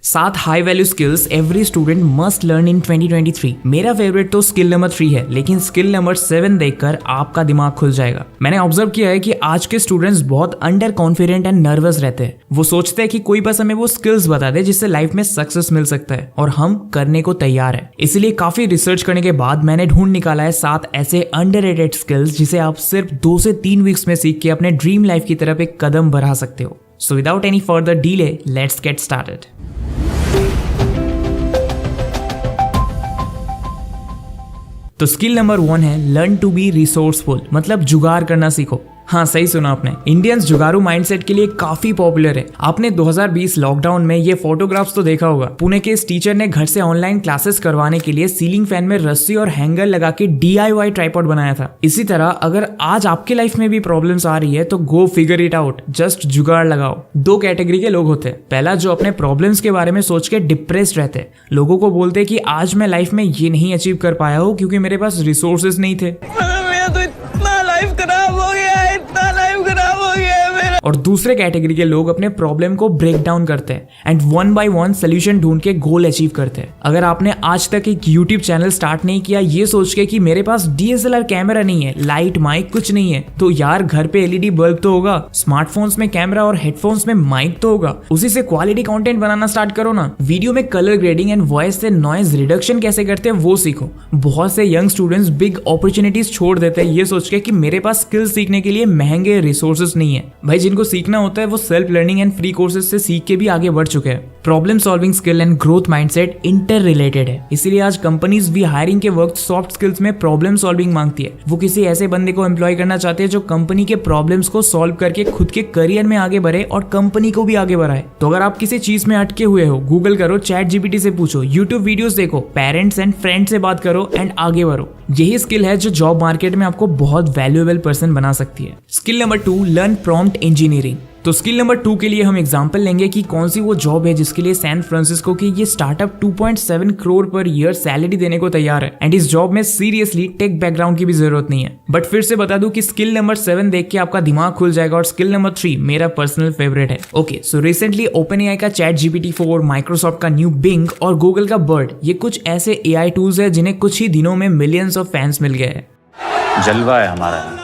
7 high value skills every student must learn in 2023। मेरा favourite तो skill number 3 है, लेकिन स्किल नंबर 7 देखकर आपका दिमाग खुल जाएगा। मैंने ऑब्जर्व किया है कि आज के स्टूडेंट्स बहुत अंडर कॉन्फिडेंट एंड नर्वस रहते हैं। वो सोचते हैं कि कोई बस हमें वो स्किल्स बता दे जिससे लाइफ में सक्सेस मिल सकता है, और हम करने को तैयार है। इसीलिए काफी रिसर्च करने के बाद मैंने ढूंढ निकाला है 7 ऐसे अंडररेटेड स्किल्स जिसे आप सिर्फ 2 से 3 वीक्स में सीख के अपने ड्रीम लाइफ की तरफ एक कदम बढ़ा सकते हो। So without any further delay, let's get started. तो स्किल नंबर 1 है लर्न टू बी रिसोर्सफुल, मतलब जुगाड़ करना सीखो। हाँ, सही सुना आपने। इंडियंस जुगाड़ू माइंडसेट के लिए काफी पॉपुलर है। आपने 2020 लॉकडाउन में ये फोटोग्राफ्स तो देखा होगा। पुणे के इस टीचर ने घर से ऑनलाइन क्लासेस करवाने के लिए सीलिंग फैन में रस्सी और हैंगर लगा के DIY ट्राइपॉड बनाया था। इसी तरह अगर आज आपके लाइफ में भी प्रॉब्लम्स आ रही है तो गो फिगर इट आउट, जस्ट जुगाड़ लगाओ। 2 कैटेगरी के लोग होते हैं। पहला, जो अपने प्रॉब्लम्स के बारे में सोच के डिप्रेस्ड रहते हैं। लोगों को बोलते हैं कि आज मैं लाइफ में ये नहीं अचीव कर पाया हूँ क्योंकि मेरे पास रिसोर्सेज नहीं थे। और दूसरे कैटेगरी के लोग अपने प्रॉब्लम को ब्रेक डाउन करते हैं एंड 1 by 1 सोल्यूशन ढूंढ के गोल अचीव करते हैं। अगर आपने आज तक एक यूट्यूब चैनल स्टार्ट नहीं किया ये सोच के कि मेरे पास DSLR कैमरा नहीं है, लाइट माइक कुछ नहीं है, तो यार घर पे LED बल्ब तो होगा, स्मार्टफोन्स में कैमरा और हेडफोन्स में माइक तो होगा। उसी से क्वालिटी कंटेंट बनाना स्टार्ट करो ना। वीडियो में कलर ग्रेडिंग एंड वॉइस से नॉइज रिडक्शन कैसे करते हैं वो सीखो। बहुत से यंग स्टूडेंट्स बिग अपॉर्चुनिटीज छोड़ देते हैं ये सोच के कि मेरे पास स्किल्स सीखने के लिए महंगे रिसोर्सेज नहीं है। भाई, जिनको सीखना होता है वो self learning and free courses से सीख के भी आगे बढ़ चुके हैं। Problem solving skill and growth mindset inter related है, इसीलिए आज कंपनीज भी हायरिंग के वक्त सॉफ्ट स्किल्स में प्रॉब्लम सॉल्विंग मांगती है। वो किसी ऐसे बंदे को एम्प्लॉय करना चाहते हैं जो कंपनी के प्रॉब्लम्स को सॉल्व करके खुद के करियर में आगे बढ़े और कंपनी को भी आगे बढ़ाए। तो अगर आप किसी चीज में अटके हुए हो, गूगल करो, ChatGPT से पूछो, यूट्यूब वीडियोस देखो, पेरेंट्स एंड फ्रेंड्स से बात करो एंड आगे बढ़ो। यही स्किल है जो जॉब मार्केट में आपको बहुत वैल्यूएबल पर्सन बना सकती है। Skill number 2, learn prompt engineering. तो स्किल नंबर 2 के लिए हम एग्जांपल लेंगे कि कौन सी वो जॉब है जिसके लिए सैन फ्रांसिस्को की ये startup 2.7 crore per year salary देने को तैयार है। एंड इस जॉब में सीरियसली टेक बैकग्राउंड की भी जरूरत नहीं है। बट फिर से बता दूं कि स्किल नंबर 7 देख के आपका दिमाग खुल जाएगा। और स्किल नंबर 3 मेरा पर्सनल फेवरेट है। ओके, सो रिसेंटली OpenAI का ChatGPT 4, माइक्रोसॉफ्ट का न्यू Bing और गूगल का बर्ड, ये कुछ ऐसे AI टूल्स है जिन्हें कुछ ही दिनों में मिलियंस ऑफ फैंस मिल गए हैं। जलवा है हमारा।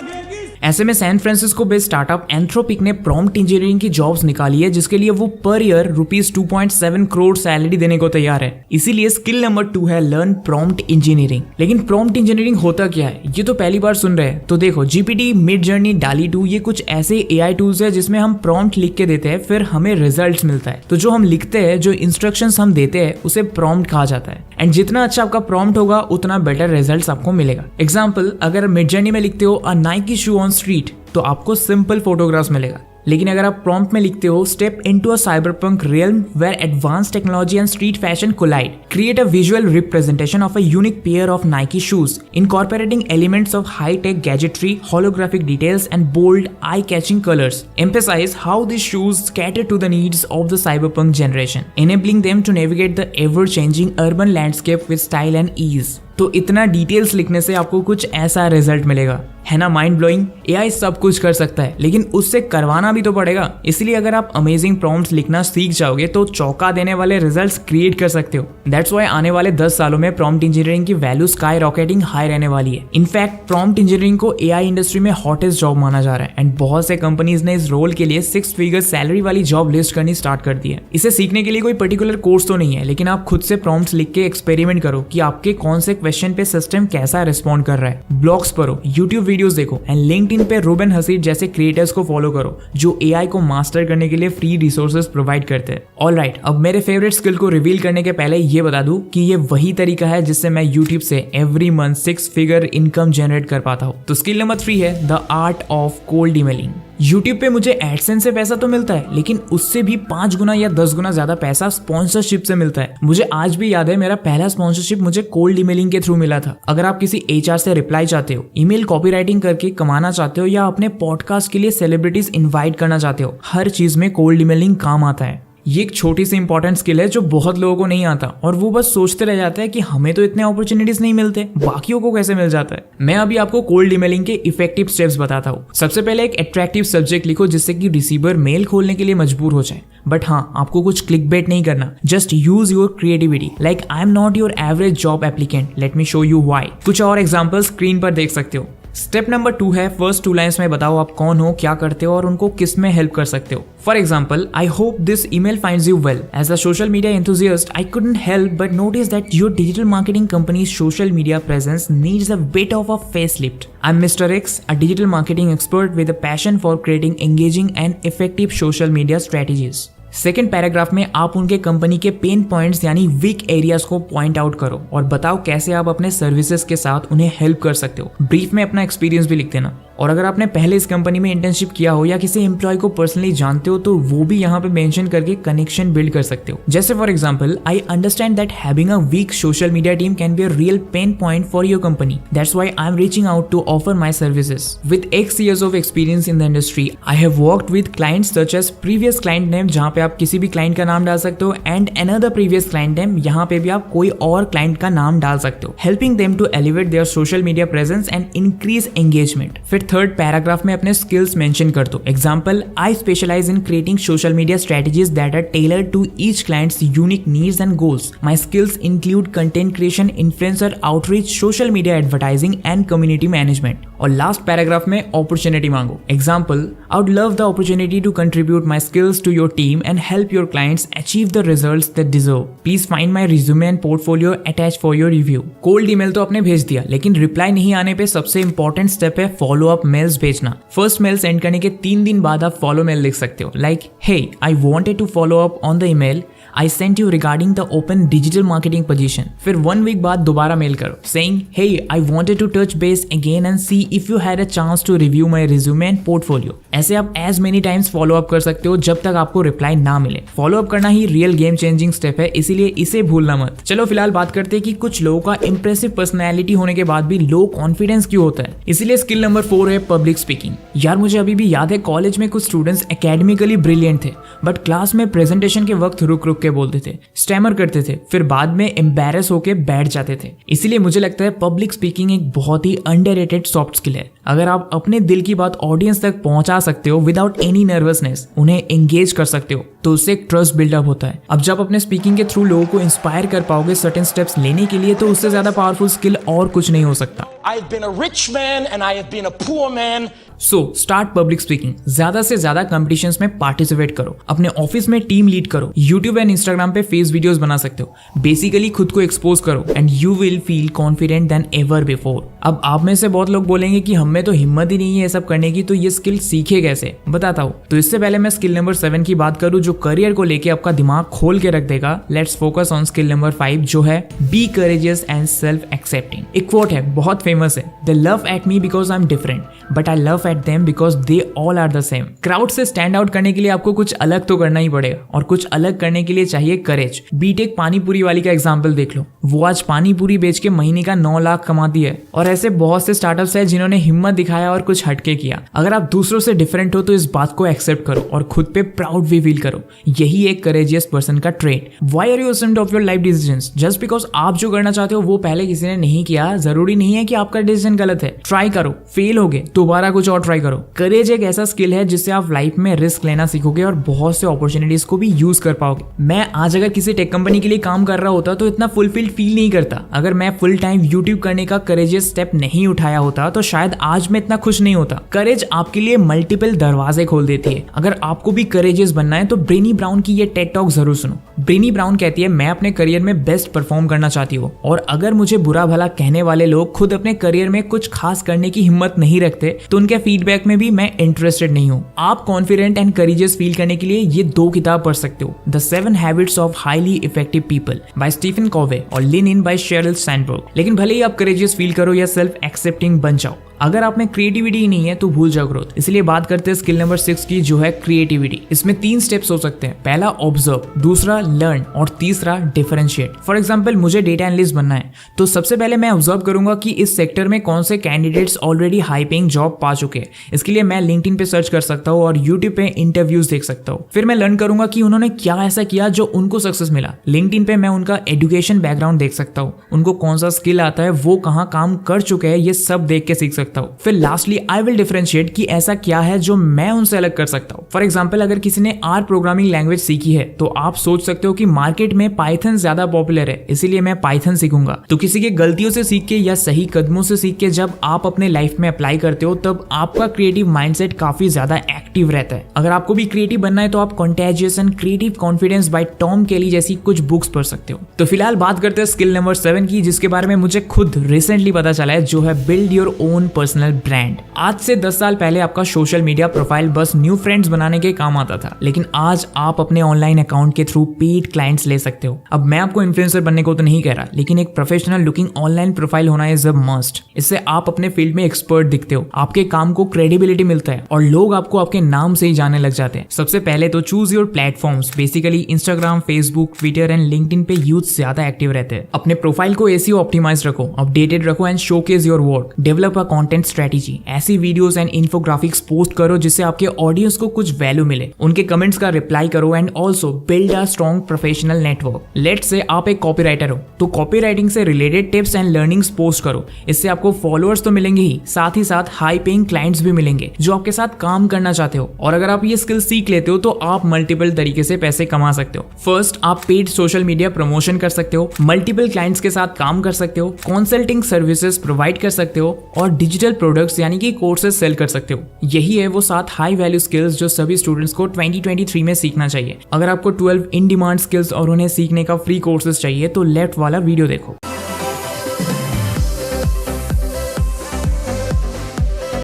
ऐसे में San Francisco based startup Anthropic ने प्रॉम्प्ट इंजीनियरिंग की जॉब्स निकाली है जिसके लिए वो पर ईयर ₹2.7 करोड़ सैलरी देने को तैयार है। इसीलिए स्किल नंबर 2 है लर्न प्रॉम्प्ट इंजीनियरिंग। लेकिन प्रॉम्प्ट इंजीनियरिंग होता क्या है ये तो पहली बार सुन रहे हैं। तो देखो, GPT, मिडजर्नी, DALL-E 2 ये कुछ ऐसे AI टूल्स है जिसमें हम प्रॉम्प्ट लिख के देते हैं, फिर हमें रिजल्ट मिलता है। तो जो हम लिखते हैं, जो इंस्ट्रक्शंस हम देते हैं, उसे प्रॉम्प्ट कहा जाता है। एंड जितना अच्छा आपका प्रॉम्प्ट होगा उतना बेटर रिजल्ट आपको मिलेगा। एग्जाम्पल, अगर मिडजर्नी में लिखते हो अ नाइकी शू ऑन स्ट्रीट तो आपको सिंपल फोटोग्राफ्स मिलेगा। लेकिन अगर आप प्रॉम्प्ट में लिखते हो step into a cyberpunk realm where advanced technology and street fashion collide, create a visual representation of a unique pair of Nike shoes incorporating elements of high-tech gadgetry, holographic details and bold eye-catching colors, emphasize how these shoes cater to the needs of the cyberpunk generation, enabling them to navigate the ever-changing urban landscape with style and ease। तो इतना details लिखने से आपको कुछ ऐसा result मिलेगा, है ना माइंड ब्लोइंग। AI सब कुछ कर सकता है लेकिन उससे करवाना भी तो पड़ेगा। इसलिए अगर आप अमेजिंग प्रॉम्प्ट्स लिखना सीख जाओगे तो चौंका देने वाले रिजल्ट्स क्रिएट कर सकते हो। दैट्स व्हाई आने वाले 10 सालों में प्रॉम्प्ट इंजीनियरिंग की वैल्यू स्काई रॉकेटिंग हाई रहने वाली है। इनफैक्ट प्रॉम्प्ट इंजीनियरिंग को AI इंडस्ट्री में हॉटेस्ट जॉब माना जा रहा है एंड बहुत से कंपनीज ने इस रोल के लिए 6 फिगर सैलरी वाली जॉब लिस्ट करनी स्टार्ट कर दी है। इसे सीखने के लिए कोई पर्टिकुलर कोर्स तो नहीं है, लेकिन आप खुद से प्रॉम्प्ट्स लिख के एक्सपेरिमेंट करो कि आपके कौन से क्वेश्चन पे सिस्टम कैसा रिस्पॉन्ड कर रहा है। ब्लॉग्स पढ़ो, यूट्यूब वीडियोस देखो एंड लिंक्डइन पे रूबेन हसीद जैसे क्रिएटर्स को फॉलो करो जो AI को मास्टर करने के लिए फ्री रिसोर्सेज प्रोवाइड करते हैं। ऑलराइट, अब मेरे फेवरेट स्किल को रिवील करने के पहले ये बता दूं कि ये वही तरीका है जिससे मैं यूट्यूब से every month 6 figure income generate कर पाता हूँ। तो स्किल नंबर 3 है the art of cold emailing. YouTube पे मुझे एडसेंस से पैसा तो मिलता है, लेकिन उससे भी 5 गुना या 10 गुना ज्यादा पैसा स्पॉन्सरशिप से मिलता है। मुझे आज भी याद है मेरा पहला स्पॉन्सरशिप मुझे कोल्ड ईमेलिंग के थ्रू मिला था। अगर आप किसी HR से रिप्लाई चाहते हो, ईमेल कॉपीराइटिंग करके कमाना चाहते हो या अपने पॉडकास्ट के लिए सेलिब्रिटीज इन्वाइट करना चाहते हो, हर चीज में कोल्ड ईमेलिंग काम आता है। ये एक छोटी सी इंपॉर्टेंट स्किल है जो बहुत लोगों को नहीं आता और वो बस सोचते रह जाते हैं कि हमें तो इतने अपॉर्चुनिटीज नहीं मिलते, बाकियों को कैसे मिल जाता है। मैं अभी आपको कोल्ड ईमेलिंग के इफेक्टिव स्टेप्स बताता हूँ। सबसे पहले एक अट्रैक्टिव सब्जेक्ट लिखो जिससे कि रिसीवर मेल खोलने के लिए मजबूर हो जाए। बट हाँ, आपको कुछ क्लिकबेट नहीं करना, just use your creativity. Like I am not your average job applicant, let me show you why. कुछ और एग्जांपल स्क्रीन पर देख सकते हो। स्टेप नंबर 2 है फर्स्ट 2 लाइन्स में बताओ आप कौन हो, क्या करते हो और उनको किस में हेल्प कर सकते हो। For example, I hope this email finds you well. As a social media enthusiast, I couldn't help but notice that your digital marketing company's social media presence needs a bit of a facelift. I'm Mr. X, a digital marketing expert with a passion for creating engaging and effective social media strategies. Second paragraph में आप उनके company के pen points यानी weak areas को point out करो और बताओ कैसे आप अपने सर्विसेज के साथ उन्हें हेल्प कर सकते हो। ब्रीफ में अपना एक्सपीरियंस भी लिख देना। और अगर आपने पहले इस कंपनी में इंटर्नशिप किया हो या किसी एम्प्लॉय को पर्सनली जानते हो तो वो भी यहाँ पे मेंशन करके कनेक्शन बिल्ड कर सकते हो। जैसे for example, I understand that having a weak social media team can be a real pain point for your company, that's why I am reaching out to offer my services. With X years of experience in the industry, I have worked with clients such as previous client name, जहाँ पे आप किसी भी client का नाम डाल सकते हो, and another previous client name, यहाँ पे भी आप कोई और क्लाइंट का नाम डाल सकते हो, helping them to elevate their social media presence and increase engagement। फिर थर्ड पैराग्राफ में अपने स्किल्स मेंशन कर दो। Example, I specialise in creating social media strategies that are tailored to each client's unique needs and goals. My skills include content creation, influencer outreach, social media advertising and community management. और last paragraph में opportunity मांगो। Example, I would love the opportunity to contribute my skills to your team and help your clients achieve the results that deserve. Please find my resume and portfolio attach for your review. Cold email तो आपने भेज दिया, लेकिन reply नहीं आने पे सबसे important step है फॉलो अप मेल्स भेजना। फर्स्ट मेल सेंड करने के 3 दिन बाद आप फॉलो मेल लिख सकते हो, like hey I wanted to follow up on the email I sent you regarding the open digital marketing position. फिर 1 वीक बाद दोबारा मेल करो saying hey I wanted to touch base again and see if you had a chance to review my resume and portfolio. ऐसे आप as many times follow up कर सकते हो जब तक आपको रिप्लाई ना मिले। फॉलो अप करना ही रियल गेम चेंजिंग स्टेप है, इसीलिए इसे भूलना मत। चलो फिलहाल बात करते हैं कि कुछ लोगों का इंप्रेसिव पर्सनैलिटी होने के बाद भी लो कॉन्फिडेंस क्यों होता है। इसीलिए स्किल नंबर 4 है पब्लिक स्पीकिंग। यार मुझे अभी भी याद है कॉलेज में कुछ स्टूडेंट्स एकेडमिकली ब्रिलियंट थे बट क्लास में प्रेजेंटेशन के वक्त रुक रुक के बोलते थे, स्टैमर करते थे, फिर बाद में एम्बैरेस होके बैठ जाते थे। इसीलिए मुझे लगता है पब्लिक स्पीकिंग एक बहुत ही अंडररेटेड सॉफ्ट स्किल है। अगर आप अपने दिल की बात ऑडियंस तक पहुंचा सकते हो विदाउट एनी नर्वसनेस, उन्हें एंगेज कर सकते हो, तो उससे एक ट्रस्ट बिल्डअप होता है। अब जब अपने स्पीकिंग के थ्रू लोगों को इंस्पायर कर पाओगे सर्टेन स्टेप्स लेने के लिए, तो उससे ज्यादा पावरफुल स्किल और कुछ नहीं हो सकता। I have been a rich man and I have been a poor man. So start public speaking. ज्यादा से ज्यादा कॉम्पिटिशन्स में पार्टिसिपेट करो, अपने ऑफिस में टीम लीड करो, यूट्यूब एंड इंस्टाग्राम पे फेस वीडियोस बना सकते हो। बेसिकली खुद को एक्सपोज करो and you will feel confident then ever before. अब आप में से बहुत लोग बोलेंगे कि हमें तो हिम्मत ही नहीं है ये सब करने की, तो ये स्किल सीखे कैसे, बताता हूँ। तो इससे पहले मैं स्किल नंबर 7 की बात करूँ जो करियर को लेके आपका दिमाग खोल के रख देगा। Let's focus on skill number 5 जो है be courageous and self accepting. एक कोट है, बहुत फेमस है, they laugh at me because I am different but I laugh at them because they all are the same. Crowd से stand out करने के लिए आपको कुछ अलग तो करना ही पड़ेगा और कुछ अलग करने के लिए चाहिए करेज। बीटेक पानीपुरी वाली का एग्जाम्पल देख लो, वो आज पानीपुरी बेच के महीने का 9 लाख कमाती है। और ऐसे बहुत से स्टार्टअप्स है जिन्होंने हिम्मत दिखाया और कुछ हटके किया। अगर आप दूसरों से डिफरेंट हो तो इस बात को एक्सेप्ट करो और खुद पे प्राउड भी फील करो। यही एक करेजियस पर्सन का trait. Why are you ashamed of your life decisions? Just because आप जो करना चाहते हो वो पहले किसी ने नहीं किया, जरूरी नहीं है कि आपका डिसीजन गलत है। ट्राई करो, फेल होगे दोबारा कुछ और ट्राई करो। करेज एक ऐसा स्किल है जिससे आप लाइफ में रिस्क लेना सीखोगे और बहुत से अपॉर्चुनिटीज को भी यूज कर पाओगे। मैं आज अगर किसी टेक कंपनी के लिए काम कर रहा होता तो इतना फुलफिल्ड फील नहीं करता। अगर मैं फुल टाइम यूट्यूब करने का करेजियस स्टेप नहीं उठाया होता तो शायद आज मैं इतना खुश नहीं होता। करेज आपके लिए मल्टीपल दरवाजे खोल देती है। अगर आपको भी करेजियस बनना है तो ब्रेनी ब्राउन की ये टेड टॉक जरूर सुनो। ब्रेनी ब्राउन कहती है, मैं अपने करियर में बेस्ट परफॉर्म करना चाहती हूँ और अगर मुझे बुरा भला कहने वाले लोग खुद अपने करियर में कुछ खास करने की हिम्मत नहीं रखते तो उनके फीडबैक में भी मैं इंटरेस्टेड नहीं हूँ। आप कॉन्फिडेंट एंड करेजियस फील करने के लिए ये 2 किताब पढ़ सकते हो, the 7 habits of highly effective people by Stephen Covey और lean in by Sheryl Sandberg. लेकिन भले ही आप करेजियस फील करो या सेल्फ एक्सेप्टिंग बन जाओ, अगर आप में क्रिएटिविटी ही नहीं है तो भूल जाओ ग्रोथ। इसलिए बात करते हैं स्किल नंबर 6 की, जो है क्रिएटिविटी। इसमें 3 स्टेप्स हो सकते हैं। पहला ऑब्जर्व, दूसरा लर्न और तीसरा डिफरेंशिएट। फॉर एग्जांपल मुझे डेटा एनालिस्ट बनना है तो सबसे पहले मैं ऑब्जर्व करूंगा कि इस सेक्टर में कौन से candidates already high paying job पा चुके हैं। इसके लिए मैं लिंक्डइन पे सर्च कर सकता हूँ और यूट्यूब पे इंटरव्यूज देख सकता हूँ। फिर मैं लर्न करूंगा कि उन्होंने क्या ऐसा किया जो उनको सक्सेस मिला। लिंक्डइन पे मैं उनका एजुकेशन बैकग्राउंड देख सकता हूँ, उनको कौन सा स्किल आता है, वो कहाँ काम कर चुके हैं, ये सब देख के सीख सकता हूँ। फिर लास्टली आई विल डिफरेंशिएट कि ऐसा क्या है जो मैं उनसे अलग कर सकता हूँ। फॉर एग्जाम्पल अगर किसी ने आर प्रोग्रामिंग लैंग्वेज सीखी है तो आप सोच सकते हो कि मार्केट में पाइथन ज्यादा पॉपुलर है, इसीलिए मैं पाइथन सीखूंगा। तो किसी के गलतियों से सीख के या सही कदमों से सीख के जब आप अपने लाइफ में अप्लाई करते हो तब आपका क्रिएटिव माइंडसेट काफी ज्यादा एक्टिव रहता है। अगर आपको भी क्रिएटिव बनना है तो आप contagious and creative confidence by Tom केली जैसी कुछ बुक्स पढ़ सकते हो। तो फिलहाल बात करते हैं स्किल नंबर 7 की, जिसके बारे में मुझे खुद रिसेंटली पता चला है, जो है build your own personal brand. आज से 10 साल पहले आपका सोशल मीडिया प्रोफाइल बस न्यू फ्रेंड्स बनाने के काम आता था, लेकिन आज आप अपने ऑनलाइन अकाउंट के थ्रू पेड क्लाइंट्स ले सकते हो। अब मैं आपको इन्फ्लुएंसर बनने को तो नहीं कह रहा, लेकिन एक प्रोफेशनल लुकिंग ऑनलाइन प्रोफाइल होना इज अ मस्ट। इससे आप अपने फील्ड में एक्सपर्ट दिखते हो, आपके काम को क्रेडिबिलिटी मिलता है और लोग आपको आपके नाम से ही जानने लग जाते हैं। सबसे पहले तो choose your platforms. Basically Instagram, Facebook, Twitter and LinkedIn पे यूथ ज्यादा एक्टिव रहते हैं। अपने प्रोफाइल को एसईओ ऑप्टिमाइज रखो, अपडेटेड रखो and showcase your work. Develop a content strategy. ऐसी वीडियोस एंड इन्फोग्राफिक्स पोस्ट करो जिससे आपके ऑडियंस को कुछ वैल्यू मिले। उनके कमेंट्स का रिप्लाई करो and also build a strong professional network. Let's say आप एक कॉपीराइटर हो तो कॉपीराइटिंग से related tips and learnings post करो। इससे आपको फॉलोअर्स तो मिलेंगे ही, साथ ही साथ हाई पेइंग क्लाइंट्स भी मिलेंगे जो आपके साथ काम करना चाहते हो। और अगर आप ये स्किल सीख लेते हो तो आप मल्टीपल तरीके से पैसे कमा सकते हो। फर्स्ट, आप पेड सोशल मीडिया प्रमोशन कर सकते हो, मल्टीपल क्लाइंट्स के साथ काम कर सकते हो, कंसल्टिंग सर्विसेज प्रोवाइड कर सकते हो और डिजिटल प्रोडक्ट्स यानी कि कोर्सेज सेल कर सकते हो। यही है वो 7 हाई वैल्यू स्किल्स जो सभी स्टूडेंट्स को 2023 में सीखना चाहिए। अगर आपको 12 इन डिमांड स्किल्स और उन्हें सीखने का फ्री कोर्सेज चाहिए तो लेफ्ट वाला वीडियो देखो।